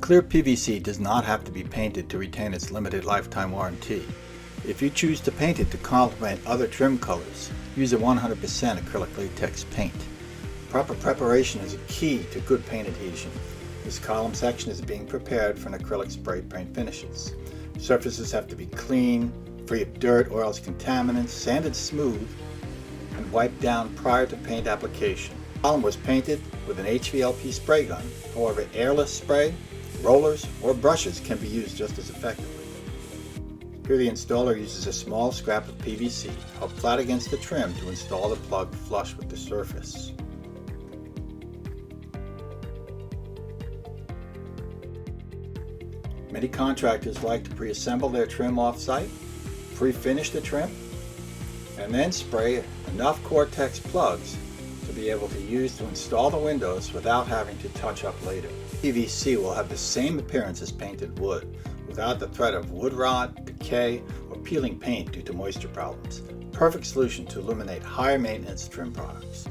Kleer PVC does not have to be painted to retain its limited lifetime warranty. If you choose to paint it to complement other trim colors, use a 100% acrylic latex paint. Proper preparation is a key to good paint adhesion. This column section is being prepared for an acrylic spray paint finishes. Surfaces have to be clean, free of dirt, oils, contaminants, sanded smooth, and wiped down prior to paint application. The column was painted with an HVLP spray gun. However, airless spray, rollers, or brushes can be used just as effectively. Here the installer uses a small scrap of PVC held flat against the trim to install the plug flush with the surface. Many contractors like to pre-assemble their trim off-site, pre-finish the trim, and then spray enough Cortex plugs to be able to use to install the windows without having to touch up later. PVC will have the same appearance as painted wood, without the threat of wood rot, decay, or peeling paint due to moisture problems. Perfect solution to eliminate higher maintenance trim products.